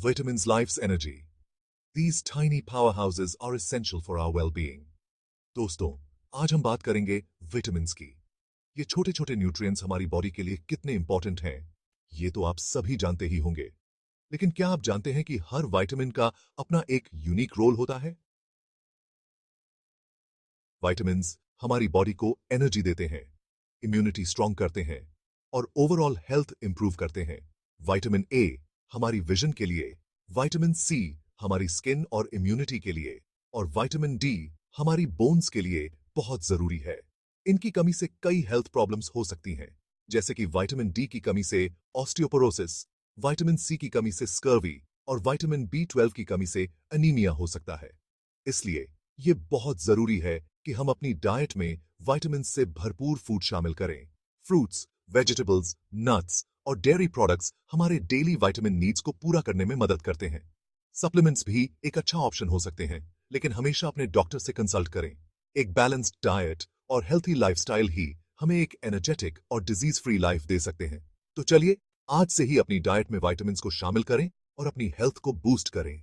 Vitamins Life's Energy. These tiny powerhouses are essential for our well-being. दोस्तों, आज हम बात करेंगे विटामिन्स की। ये छोटे छोटे न्यूट्रिएंट्स हमारी बॉडी के लिए कितने इंपॉर्टेंट हैं, ये तो आप सभी जानते ही होंगे। लेकिन क्या आप जानते हैं कि हर विटामिन का अपना एक यूनिक रोल होता है? विटामिन्स हमारी बॉडी को एनर्जी देते हैं, इम्यूनिटी स्ट्रांग करते हैं और ओवरऑल हेल्थ इंप्रूव करते हैं। विटामिन ए हमारी विजन के लिए, विटामिन सी हमारी स्किन और इम्यूनिटी के लिए और विटामिन डी हमारी बोन्स के लिए बहुत जरूरी है। इनकी कमी से कई हेल्थ प्रॉब्लम्स हो सकती हैं, जैसे कि विटामिन डी की कमी से ऑस्टियोपोरोसिस, विटामिन सी की कमी से स्कर्वी और विटामिन बी12 की कमी से एनीमिया हो सकता है। इसलिए ये बहुत जरूरी है कि हम अपनी डाइट में विटामिन से भरपूर फूड शामिल करें। फ्रूट्स, वेजिटेबल्स, नट्स और डेयरी प्रोडक्ट्स हमारे डेली विटामिन नीड्स को पूरा करने में मदद करते हैं। सप्लीमेंट्स भी एक अच्छा ऑप्शन हो सकते हैं, लेकिन हमेशा अपने डॉक्टर से कंसल्ट करें। एक बैलेंस्ड डाइट और हेल्थी लाइफस्टाइल ही हमें एक एनर्जेटिक और डिजीज फ्री लाइफ दे सकते हैं। तो चलिए आज से ही अपनी डाइट में विटामिन्स को शामिल करें और अपनी हेल्थ को बूस्ट करें।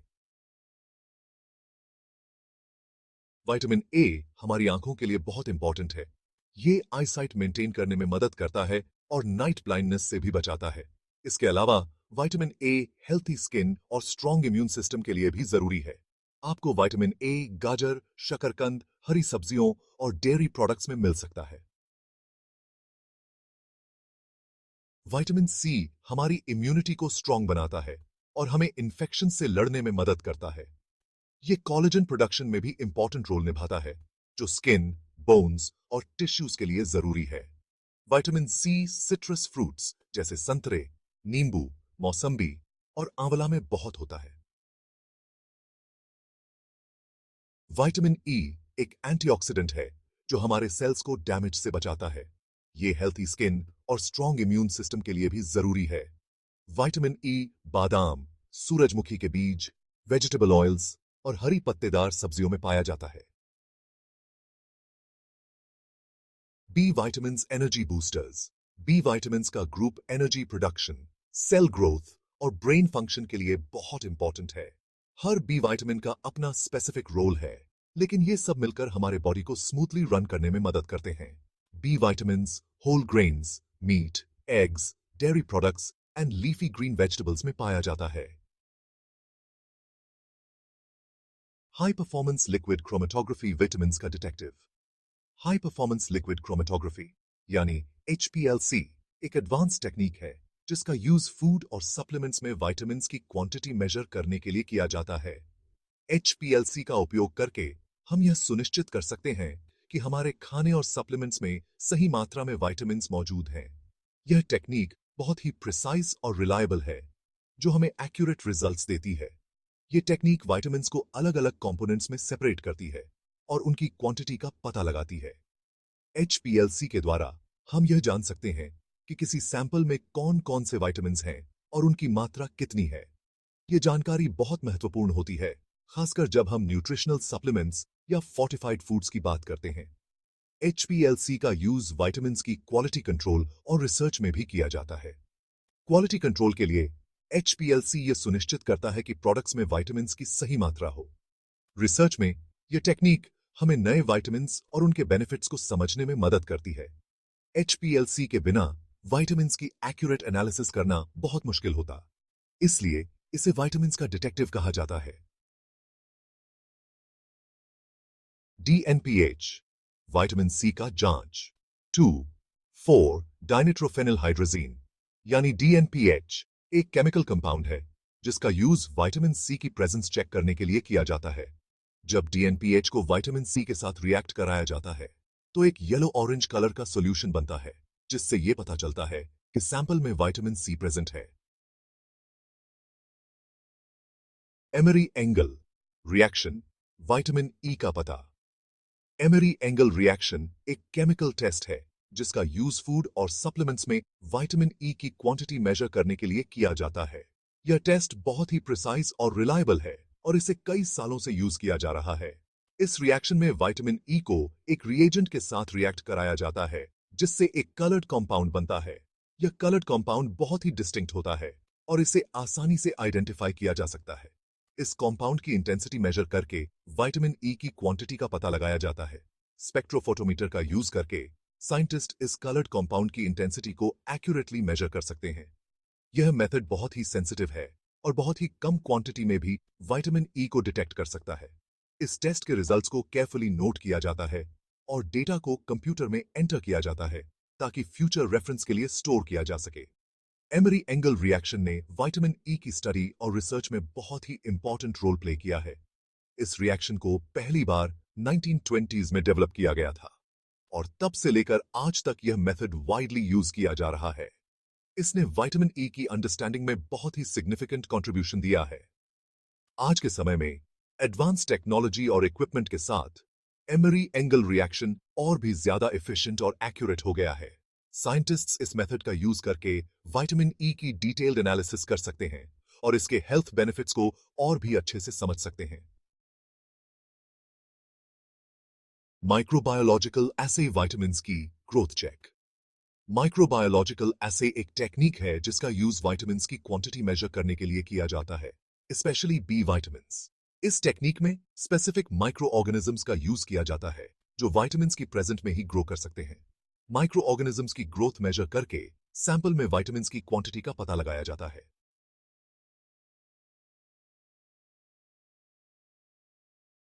विटामिन ए हमारी आंखों के लिए बहुत इंपॉर्टेंट है। ये आईसाइट मेंटेन करने में मदद करता है और नाइट ब्लाइंडनेस से भी बचाता है। इसके अलावा विटामिन ए हेल्थी स्किन और स्ट्रॉन्ग इम्यून सिस्टम के लिए भी जरूरी है। आपको विटामिन ए गाजर, शकरकंद, हरी सब्जियों और डेयरी प्रोडक्ट्स में मिल सकता है। विटामिन सी हमारी इम्यूनिटी को स्ट्रॉन्ग बनाता है और हमें इन्फेक्शन से लड़ने में मदद करता है। ये कोलेजन प्रोडक्शन में भी इंपॉर्टेंट रोल निभाता है, जो स्किन, बोन्स और टिश्यूज के लिए जरूरी है। विटामिन सी सिट्रस फ्रूट्स जैसे संतरे, नींबू, मौसम्बी और आंवला में बहुत होता है। विटामिन ई एक एंटीऑक्सीडेंट है जो हमारे सेल्स को डैमेज से बचाता है। ये हेल्थी स्किन और स्ट्रॉन्ग इम्यून सिस्टम के लिए भी जरूरी है। विटामिन ई बादाम, सूरजमुखी के बीज, वेजिटेबल ऑयल्स और हरी पत्तेदार सब्जियों में पाया जाता है। B vitamins energy boosters. B vitamins का group energy production, cell growth और ब्रेन फंक्शन के लिए बहुत इंपॉर्टेंट है। हर बी विटामिन का अपना स्पेसिफिक रोल है, लेकिन ये सब मिलकर हमारे बॉडी को स्मूथली रन करने में मदद करते हैं। B vitamins whole grains, meat, eggs, dairy products and leafy green vegetables में पाया जाता है। High performance liquid chromatography vitamins का detective. High performance liquid chromatography यानी HPLC एक एडवांस टेक्निक है जिसका यूज फूड और सप्लीमेंट्स में विटामिन्स की क्वांटिटी मेजर करने के लिए किया जाता है। HPLC का उपयोग करके हम यह सुनिश्चित कर सकते हैं कि हमारे खाने और सप्लीमेंट्स में सही मात्रा में विटामिन्स मौजूद हैं। यह टेक्निक बहुत ही प्रिसाइज और रिलायबल है, जो हमें एक्यूरेट रिजल्ट्स देती है। ये टेक्निक विटामिन्स को अलग अलग कंपोनेंट्स में सेपरेट करती है और उनकी क्वांटिटी का पता लगाती है। HPLC के द्वारा हम यह जान सकते हैं कि किसी सैंपल में कौन कौन से विटामिन्स हैं और उनकी मात्रा कितनी है। ये जानकारी बहुत महत्वपूर्ण होती है, खासकर जब हम न्यूट्रिशनल सप्लीमेंट्स या फोर्टिफाइड फूड्स की बात करते हैं। HPLC का यूज विटामिन्स की क्वालिटी कंट्रोल और रिसर्च में भी किया जाता है। क्वालिटी कंट्रोल के लिए HPLC यह सुनिश्चित करता है कि प्रोडक्ट्स में विटामिन्स की सही मात्रा हो। रिसर्च में यह टेक्निक हमें नए विटामिन्स और उनके बेनिफिट्स को समझने में मदद करती है। HPLC के बिना विटामिन्स की एक्यूरेट एनालिसिस करना बहुत मुश्किल होता, इसलिए इसे विटामिन्स का डिटेक्टिव कहा जाता है। DNPH विटामिन सी का जांच। 2,4 डाइनिट्रोफेनिलहाइड्रोजीन यानी DNPH एक केमिकल कंपाउंड है जिसका यूज विटामिन सी की प्रेजेंस चेक करने के लिए किया जाता है। जब DNPH को विटामिन सी के साथ रिएक्ट कराया जाता है तो एक येलो ऑरेंज कलर का सॉल्यूशन बनता है, जिससे यह पता चलता है कि सैंपल में विटामिन सी प्रेजेंट है। Emery angle reaction, vitamin E का पता। एमरी एंगल रिएक्शन एक केमिकल टेस्ट है जिसका यूज फूड और सप्लीमेंट्स में विटामिन ई की क्वांटिटी मेजर करने के लिए किया जाता है। यह टेस्ट बहुत ही प्रिसाइज और रिलायबल है और इसे कई सालों से यूज किया जा रहा है। इस रिएक्शन में विटामिन ई को एक रिएजेंट के साथ रिएक्ट कराया जाता है, जिससे एक कलर्ड कंपाउंड बनता है। यह कलर्ड कंपाउंड बहुत ही डिस्टिंक्ट होता है और इसे आसानी से आइडेंटिफाई किया जा सकता है। इस कॉम्पाउंड की इंटेंसिटी मेजर करके विटामिन ई की क्वांटिटी का पता लगाया जाता है। स्पेक्ट्रोफोटोमीटर का यूज करके साइंटिस्ट इस कलर्ड कॉम्पाउंड की इंटेंसिटी को एक्यूरेटली मेजर कर सकते हैं। यह मेथड बहुत ही सेंसिटिव है और बहुत ही कम क्वांटिटी में भी विटामिन ई को डिटेक्ट कर सकता है। इस टेस्ट के रिजल्ट्स को केयरफुली नोट किया जाता है और डेटा को कंप्यूटर में एंटर किया जाता है ताकि फ्यूचर रेफरेंस के लिए स्टोर किया जा सके। एमरी एंगल रिएक्शन ने विटामिन ई की स्टडी और रिसर्च में बहुत ही इंपॉर्टेंट रोल प्ले किया है। इस रिएक्शन को पहली बार 1920s में डेवलप किया गया था और तब से लेकर आज तक यह मेथड वाइडली यूज किया जा रहा है। इसने विटामिन ई की अंडरस्टैंडिंग में बहुत ही सिग्निफिकेंट कंट्रीब्यूशन दिया है। आज के समय में एडवांस टेक्नोलॉजी और इक्विपमेंट के साथ एमरी एंगल रिएक्शन और भी ज्यादा एफिशिएंट और एक्यूरेट हो गया है। साइंटिस्ट्स इस मेथड का यूज करके विटामिन ई की डिटेल्ड एनालिसिस कर सकते हैं और इसके हेल्थ बेनिफिट्स को और भी अच्छे से समझ सकते हैं। माइक्रोबायोलॉजिकल एसे विटामिन्स की ग्रोथ चेक। माइक्रोबायोलॉजिकल एसे एक टेक्निक है जिसका यूज विटामिन्स की क्वांटिटी मेजर करने के लिए किया जाता है, स्पेशली बी विटामिन्स। इस टेक्निक में स्पेसिफिक माइक्रो ऑर्गेनिजम्स का यूज किया जाता है जो विटामिन्स की प्रेजेंट में ही ग्रो कर सकते हैं। माइक्रो ऑर्गेनिजम्स की ग्रोथ मेजर करके सैंपल में विटामिन्स की क्वांटिटी का पता लगाया जाता है।